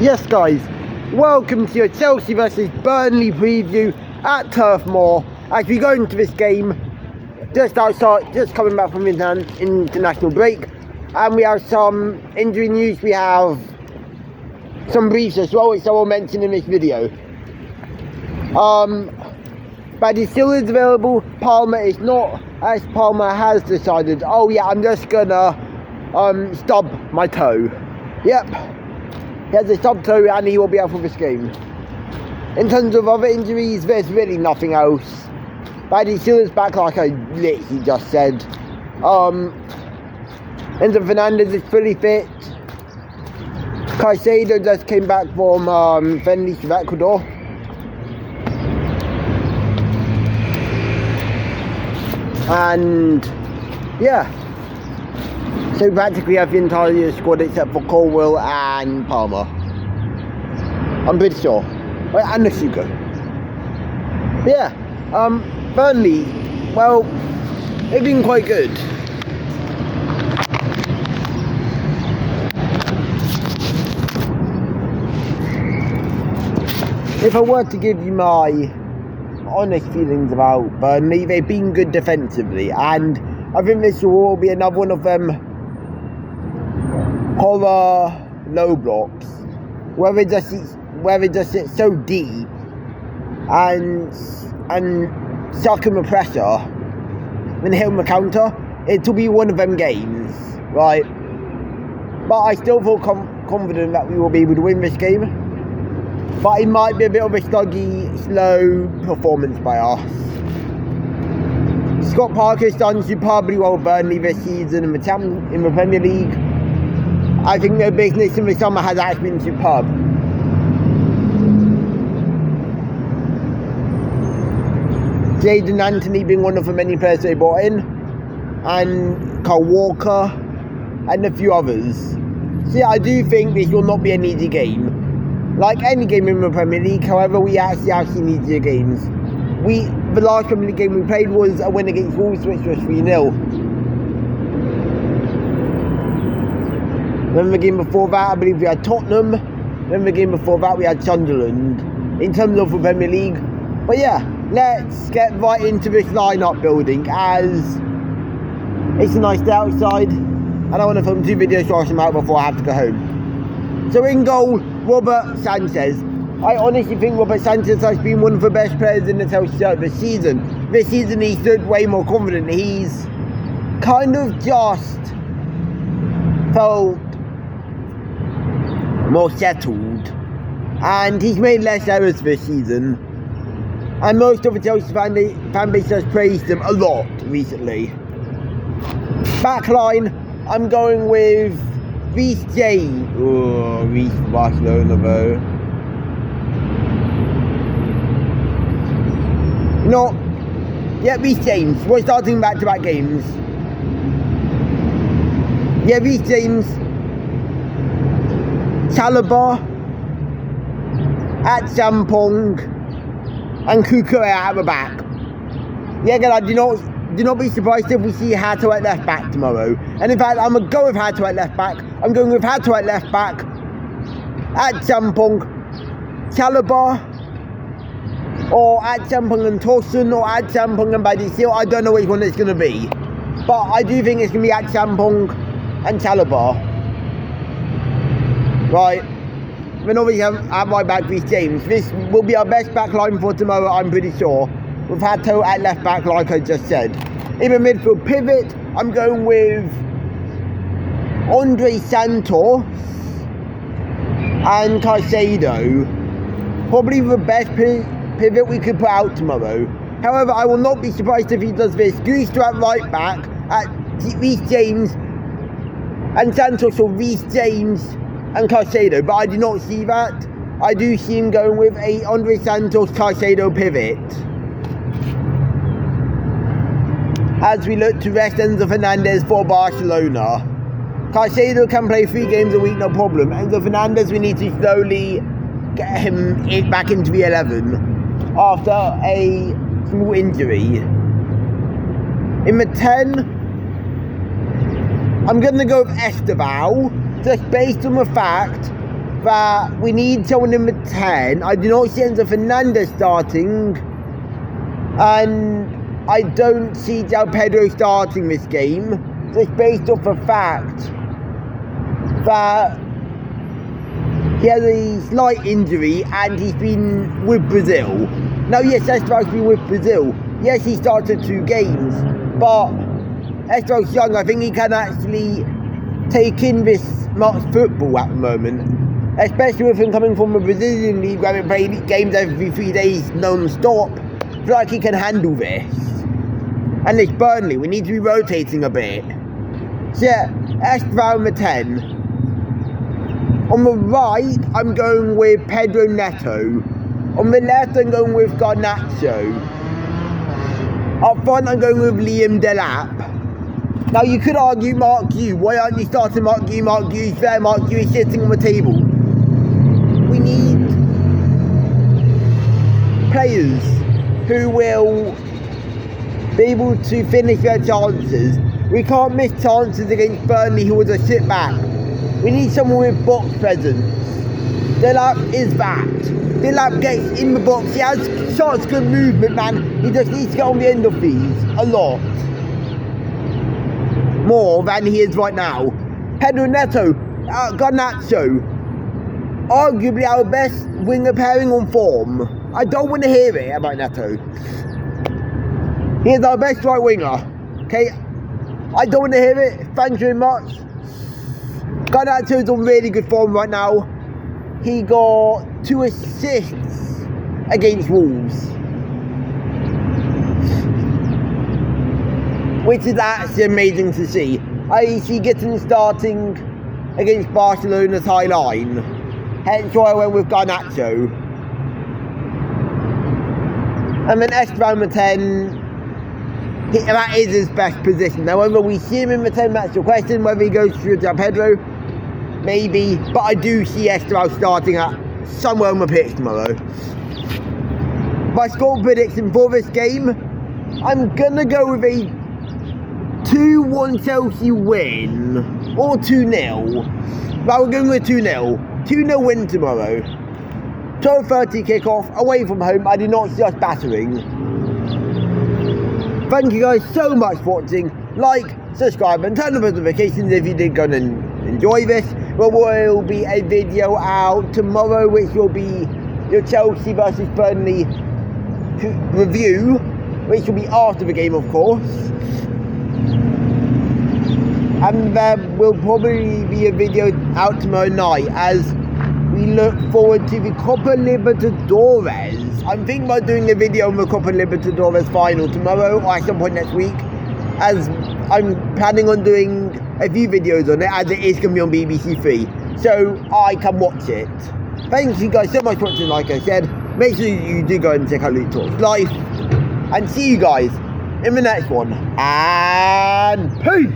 Yes guys, welcome to your Chelsea versus Burnley preview at Turf Moor as we go into this game just coming back from international break, and we have some injury news. We have some briefs as well, which I will mention in this video. Baddy still is available, Palmer is not, as Palmer has decided, oh yeah, I'm just gonna stub my toe. Yep. He has a stub toe and he will be out for this game. In terms of other injuries, there's really nothing else. Baddy still is back, like I literally just said. Enzo Fernandez is fully fit. Caicedo just came back from friendly with Ecuador. And yeah. So practically I have the entire squad except for Colwell and Palmer. I'm pretty sure. And Nasuka. Yeah. Burnley, well, they've been quite good. If I were to give you my honest feelings about Burnley, they've been good defensively, and I think this will be another one of them horror low blocks where it just sits so deep and suck him with pressure and hit him with counter. It will be one of them games, right? But I still feel confident that we will be able to win this game. But it might be a bit of a sluggy, slow performance by us. Scott Parker's done superbly well with Burnley this season in the Premier League. I think their business in the summer has actually been superb. Jadon Anthony being one of the many players they brought in, and Kyle Walker, and a few others. So yeah, I do think this will not be an easy game. Like any game in the Premier League, however, we actually have seen easier games. The last Premier League game we played was a win against Wolves, which was 3-0. Then the game before that, I believe we had Tottenham. Then the game before that, we had Sunderland. In terms of the Premier League. But yeah, let's get right into this lineup building, as it's a nice day outside and I want to film 2 videos to wash them out before I have to go home. So in goal, Robert Sanchez. I honestly think Robert Sanchez has been one of the best players in the Chelsea shirt this season. This season he stood way more confident. He's kind of just felt more settled, and he's made less errors this season, and most of the Chelsea fan base has praised him a lot recently. Backline, I'm going with Reece James. Oh, Reece Barcelona though. No, yeah, Reece James. We're starting back-to-back games. Yeah, Reece James, Saliba, at Sampong, and Kukurea at the back. Yeah, guys, do not be surprised if we see Hato at left back tomorrow. And in fact, I'm gonna go with Hato at left back. I'm going with Hato at left back, at Sampong, Saliba, or at Sampong and Torsen, or at Sampong and Baddy Seal. I don't know which one it's gonna be, but I do think it's gonna be at Sampong and Saliba. Right, then obviously at my back, Reece James. This will be our best back line for tomorrow, I'm pretty sure. We've had Hato at left back, like I just said. In the midfield pivot, I'm going with Andre Santos and Caicedo. Probably the best pivot we could put out tomorrow. However, I will not be surprised if he does this. Gusto at right back, at Reece James and Santos, or Reece James and Caicedo, but I do not see that. I do see him going with a Andre Santos Caicedo pivot, as we look to rest Enzo Fernandez for Barcelona. Caicedo can play 3 games a week, no problem. Enzo Fernandez, we need to slowly get him back into the 11 after a small injury. In the 10, I'm going to go with Esteval, just based on the fact that we need someone number 10. I do not see Enzo Fernandez starting, and I don't see Del Pedro starting this game, just based off the fact that he has a slight injury and he's been with Brazil. Now, yes, Estrada's been with Brazil. Yes, he started 2 games, but Estrada's young. I think he can actually take in this much football at the moment, especially with him coming from a Brazilian league where he plays games every 3 days non-stop. I feel like he can handle this. And it's Burnley, we need to be rotating a bit. So yeah, Estrada number 10. On the right, I'm going with Pedro Neto. On the left, I'm going with Garnacho. Up front, I'm going with Liam Delap. Now, you could argue Mark Yu. Why aren't you starting Mark Yu? Mark Yu's there. Mark Yu is sitting on the table. We need players who will be able to finish their chances. We can't miss chances against Burnley, who was a sit back. We need someone with box presence. Delap is that. Delap gets in the box. He has shots, good movement, man. He just needs to get on the end of these a lot more than he is right now. Pedro Neto, Garnacho, arguably our best winger pairing on form. I don't want to hear it about Neto. He is our best right winger. Okay, I don't want to hear it. Thank you very much. Garnacho is on really good form right now. He got 2 assists against Wolves, which is actually amazing to see. I see getting starting against Barcelona's high line. Hence why I went with Garnacho. And then Estrada 10. That is his best position. Now, whether we see him in the 10, that's your question. Whether he goes through Del Pedro, maybe. But I do see Estrada starting at somewhere on the pitch tomorrow. My score prediction for this game, I'm going to go with a 2-1 Chelsea win. Or 2-0. But we're going with 2-0. 2-0 win tomorrow. 12:30 kickoff, away from home. I do not see us battering. Thank you guys so much for watching. Like, subscribe and turn on notifications if you did go and enjoy this. There will be a video out tomorrow which will be your Chelsea versus Burnley review, which will be after the game, of course. And there will probably be a video out tomorrow night as we look forward to the Copa Libertadores. I'm thinking about doing a video on the Copa Libertadores final tomorrow or at some point next week, as I'm planning on doing a few videos on it, as it is going to be on BBC 3, so I can watch it. Thank you guys so much for watching. Like I said, make sure you do go and check out Luke Talks Live, and see you guys in the next one, and peace!